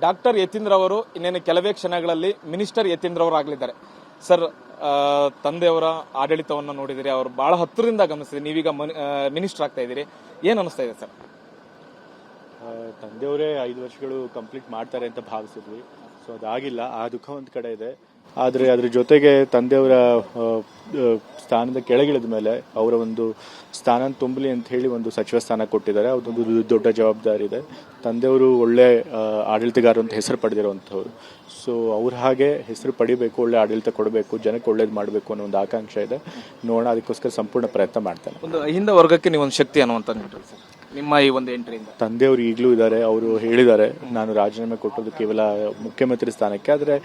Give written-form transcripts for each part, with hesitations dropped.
Doctor Yathindra ಅವರು ಇನ್ನೇನು ಕೆಲವೇ ಕ್ಷಣಗಳಲ್ಲಿ ಮಿನಿಸ್ಟರ್ ಯತೀಂದ್ರ ಅವರು ಆಗಲಿದ್ದಾರೆ. ಸರ್, ತಂದೆಯವರ ಆಡಳಿತವನ್ನು ನೋಡಿದಿರಿ, ಅವರು ಬಹಳ ಹತ್ತಿರದಿಂದ ಗಮನಿಸಿದ್ರಿ, ನೀವೀಗ ಮಿನಿಸ್ಟರ್ ಆಗ್ತಾ ಇದ್ದೀರಿ, ಏನ್ ಅನಿಸ್ತಾ ಇದೆ ಸರ್? ತಂದೆಯವರೇ 5 ವರ್ಷಗಳು ಕಂಪ್ಲೀಟ್ ಮಾಡ್ತಾರೆ ಅಂತ ಭಾವಿಸಿದ್ವಿ. ಸೊ ಅದಾಗಿಲ್ಲ, ಆ ದುಃಖ ಒಂದು ಕಡೆ ಇದೆ. ಆದರೆ ಅದ್ರ ಜೊತೆಗೆ ತಂದೆಯವರ ಸ್ಥಾನದ ಕೆಳಗಿಳಿದ ಮೇಲೆ ಅವರ ಒಂದು ಸ್ಥಾನ ತುಂಬಲಿ ಅಂತ ಹೇಳಿ ಒಂದು ಸಚಿವ ಸ್ಥಾನ ಕೊಟ್ಟಿದ್ದಾರೆ. ಅದೊಂದು ದೊಡ್ಡ ಜವಾಬ್ದಾರಿ ಇದೆ. ತಂದೆಯವರು ಒಳ್ಳೆ ಆಡಳಿತಗಾರರು ಅಂತ ಹೆಸರು ಪಡೆದಿರುವಂಥವ್ರು. ಸೊ ಅವ್ರ ಹಾಗೆ ಹೆಸರು ಪಡಿಬೇಕು, ಒಳ್ಳೆ ಆಡಳಿತ ಕೊಡಬೇಕು, ಜನಕ್ಕೆ ಒಳ್ಳೇದು ಮಾಡಬೇಕು ಅನ್ನೋ ಒಂದು ಆಕಾಂಕ್ಷೆ ಇದೆ. ನೋಡೋಣ, ಅದಕ್ಕೋಸ್ಕರ ಸಂಪೂರ್ಣ ಪ್ರಯತ್ನ ಮಾಡ್ತಾನೆ. ಒಂದು ಅಹಿಂದ ವರ್ಗಕ್ಕೆ ನೀವು ಒಂದು ಶಕ್ತಿ ಅನ್ನುವಂಥ ನಿಮ್ಮ ಈ ಒಂದು ಎಂಟ್ರಿಯಿಂದ ತಂದೆಯವರು ಈಗಲೂ ಇದ್ದಾರೆ. ಅವರು ಹೇಳಿದ್ದಾರೆ, ನಾನು ರಾಜೀನಾಮೆ ಕೊಟ್ಟದ್ದು ಕೇವಲ ಮುಖ್ಯಮಂತ್ರಿ ಸ್ಥಾನಕ್ಕೆ, ಆದರೆ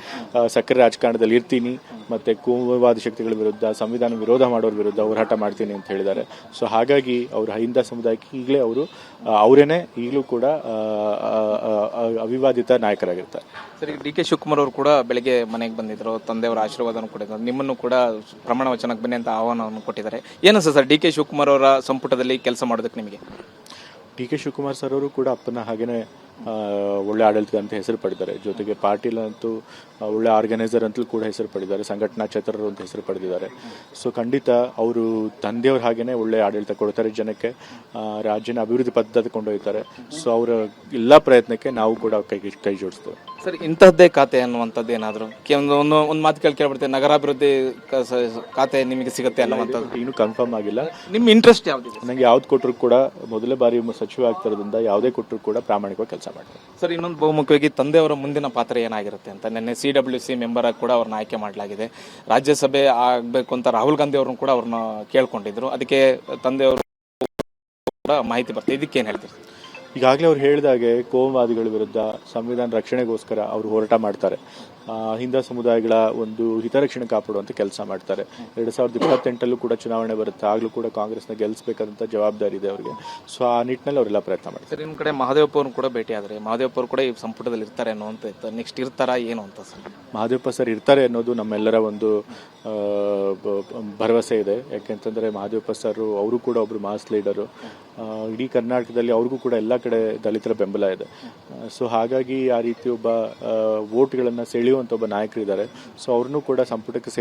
ಸಕ್ಕರೆ ರಾಜಕಾರಣದಲ್ಲಿ ಇರ್ತೀನಿ, ಮತ್ತೆ ಕೋಮುವಾದಿ ಶಕ್ತಿಗಳ ವಿರುದ್ಧ, ಸಂವಿಧಾನ ವಿರೋಧ ಮಾಡೋರ ವಿರುದ್ಧ ಹೋರಾಟ ಮಾಡ್ತೀನಿ ಅಂತ ಹೇಳಿದ್ದಾರೆ. ಸೊ ಹಾಗಾಗಿ ಅವರು ಅಹಿಂದ ಸಮುದಾಯಕ್ಕೆ ಈಗಲೇ ಅವರೇನೆ ಈಗಲೂ ಕೂಡ ಅವಿವಾದಿತ ನಾಯಕರಾಗಿರ್ತಾರೆ. ಸರಿ, ಡಿ.ಕೆ. ಶಿವಕುಮಾರ್ ಅವರು ಕೂಡ ಬೆಳಗ್ಗೆ ಮನೆಗೆ ಬಂದಿದ್ರು, ತಂದೆಯವರ ಆಶೀರ್ವಾದವನ್ನು ಕೊಟ್ಟಿದ್ದಾರೆ, ನಿಮ್ಮನ್ನು ಕೂಡ ಪ್ರಮಾಣ ವಚನಕ್ಕೆ ಬನ್ನಿ ಅಂತ ಆಹ್ವಾನವನ್ನು ಕೊಟ್ಟಿದ್ದಾರೆ. ಏನನ್ಸ ಸರ್ ಡಿ.ಕೆ. ಶಿವಕುಮಾರ್ ಅವರ ಸಂಪುಟದಲ್ಲಿ ಕೆಲಸ ಮಾಡೋದಕ್ಕೆ ನಿಮಗೆ? ಡಿ.ಕೆ. ಶಿವಕುಮಾರ್ ಸರ್ ಅವರು ಕೂಡ ಅಪ್ಪನ ಹಾಗೇನೆ ಒಳ್ಳೆ ಆಡಳಿತ ಅಂತ ಹೆಸರು ಪಡೆದಿದ್ದಾರೆ. ಜೊತೆಗೆ ಪಾರ್ಟಿಲಂತೂ ಒಳ್ಳೆ ಆರ್ಗನೈಸರ್ ಅಂತಲೂ ಕೂಡ ಹೆಸರು ಪಡೆದಿದ್ದಾರೆ, ಸಂಘಟನಾ ಚತುರರು ಅಂತ ಹೆಸರು ಪಡೆದಿದ್ದಾರೆ. ಸೊ ಖಂಡಿತ ಅವರು ತಂದೆಯವ್ರ ಹಾಗೇನೆ ಒಳ್ಳೆ ಆಡಳಿತ ಕೊಡ್ತಾರೆ, ಜನಕ್ಕೆ ರಾಜ್ಯನ ಅಭಿವೃದ್ಧಿ ಪದ್ಧತಿ ಕೊಂಡೊಯ್ತಾರೆ. ಸೊ ಅವರ ಎಲ್ಲ ಪ್ರಯತ್ನಕ್ಕೆ ನಾವು ಕೂಡ ಕೈ ಜೋಡಿಸ್ತೇವೆ. ಸರ್, ಇಂತಹದ್ದೇ ಖಾತೆ ಅನ್ನುವಂಥದ್ದು ಏನಾದರೂ ಒಂದು ಮಾತು ಕೇಳ್ಬಿಡ್ತೇವೆ, ನಗರಾಭಿವೃದ್ಧಿ ಖಾತೆ ನಿಮಗೆ ಸಿಗುತ್ತೆ ಅನ್ನುವಂಥದ್ದು ಇನ್ನೂ ಕನ್ಫರ್ಮ್ ಆಗಿಲ್ಲ. ನಿಮ್ಮ ಇಂಟ್ರೆಸ್ಟ್ ಯಾವ್ದು? ನನಗೆ ಯಾವ್ದು ಕೊಟ್ಟರು ಕೂಡ, ಮೊದಲೇ ಬಾರಿ ಸಚಿವ ಆಗ್ತಿರೋದ್ರಿಂದ ಯಾವುದೇ ಕೊಟ್ಟರು ಕೂಡ ಪ್ರಾಮಾಣಿಕವಾಗಿ ಕೆಲಸ ಮಾಡ್ತಾರೆ. ಸರ್, ಇನ್ನೊಂದು ಬಹುಮುಖ್ಯವಾಗಿ ತಂದೆಯವರ ಮುಂದಿನ ಪಾತ್ರ ಏನಾಗಿರುತ್ತೆ ಅಂತ, ನಿನ್ನೆ CWC ಮೆಂಬರ್ ಆಗಿ ಕೂಡ ಅವ್ರನ್ನ ಆಯ್ಕೆ ಮಾಡಲಾಗಿದೆ. ರಾಜ್ಯಸಭೆ ಆಗಬೇಕು ಅಂತ ರಾಹುಲ್ ಗಾಂಧಿ ಅವ್ರನ್ನ ಕೂಡ ಅವ್ರನ್ನ ಕೇಳ್ಕೊಂಡಿದ್ರು. ಅದಕ್ಕೆ ತಂದೆಯವರು ಕೂಡ ಮಾಹಿತಿ ಬರ್ತದೆ, ಇದಕ್ಕೇನು ಹೇಳ್ತೀರಿ? ಈಗಾಗಲೇ ಅವ್ರು ಹೇಳಿದಾಗೆ ಕೋಮುವಾದಿಗಳ ವಿರುದ್ಧ ಸಂವಿಧಾನ ರಕ್ಷಣೆಗೋಸ್ಕರ ಅವರು ಹೋರಾಟ ಮಾಡ್ತಾರೆ. ಹಿಂದ ಸಮುದಾಯಗಳ ಒಂದು ಹಿತರಕ್ಷಣೆ ಕಾಪಾಡುವಂತ ಕೆಲಸ ಮಾಡ್ತಾರೆ. 2028 ಕೂಡ ಚುನಾವಣೆ ಬರುತ್ತೆ, ಆಗ್ಲೂ ಕೂಡ ಕಾಂಗ್ರೆಸ್ನ ಗೆಲ್ಲಿಸಬೇಕಾದಂತ ಜವಾಬ್ದಾರಿ ಇದೆ ಅವರಿಗೆ. ಸೊ ಆ ನಿಟ್ಟಿನಲ್ಲಿ ಅವರೆಲ್ಲ ಪ್ರಯತ್ನ ಮಾಡ್ತಾರೆ. ನಿಮ್ಮ ಕಡೆ ಮಹದೇವಪ್ಪ ಅವ್ರನ್ನ ಕೂಡ ಭೇಟಿ ಆದ್ರೆ, ಮಹದೇವಪ್ಪ ಅವರು ಕೂಡ ಈ ಸಂಪುಟದಲ್ಲಿ ಇರ್ತಾರೆ ಅನ್ನುವಂತ, ನೆಕ್ಸ್ಟ್ ಇರ್ತಾರಾ ಏನು ಅಂತ ಸರ್? ಮಹದೇವಪ್ಪ ಸರ್ ಇರ್ತಾರೆ ಅನ್ನೋದು ನಮ್ಮೆಲ್ಲರ ಒಂದು ಭರವಸೆ ಇದೆ. ಯಾಕೆಂತಂದ್ರೆ ಮಹದೇವಪ್ಪ ಸರ್ ಅವರು ಕೂಡ ಒಬ್ರು ಮಾಸ್ ಲೀಡರು. ಇಡೀ ಕರ್ನಾಟಕದಲ್ಲಿ ಅವ್ರಿಗೂ ಕೂಡ ಎಲ್ಲ ಕಡೆ ದಲಿತರ ಬೆಂಬಲ ಇದೆ. ಸೊ ಹಾಗಾಗಿ ಆ ರೀತಿ ಒಬ್ಬ ವೋಟ್ಗಳನ್ನ ಸೆಳೆಯುವಂತ ಒಬ್ಬ ನಾಯಕರಿದ್ದಾರೆ. ಸೊ ಅವ್ರನ್ನೂ ಕೂಡ ಸಂಪುಟಕ್ಕೆ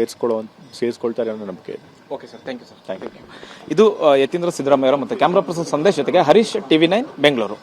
ಸೇರಿಸ್ಕೊಳ್ತಾರೆ ಅನ್ನೋ ನಂಬಿಕೆ ಇದೆ. Okay sir, thank you sir. Thank you. ಇದು ಯತೀಂದ್ರ ಸಿದ್ದರಾಮಯ್ಯ ಮತ್ತು ಕ್ಯಾಮ್ರಾ ಪರ್ಸನ್ ಸಂದೇಶ್ ಜೊತೆಗೆ ಹರೀಶ್, TV9 ಬೆಂಗಳೂರು.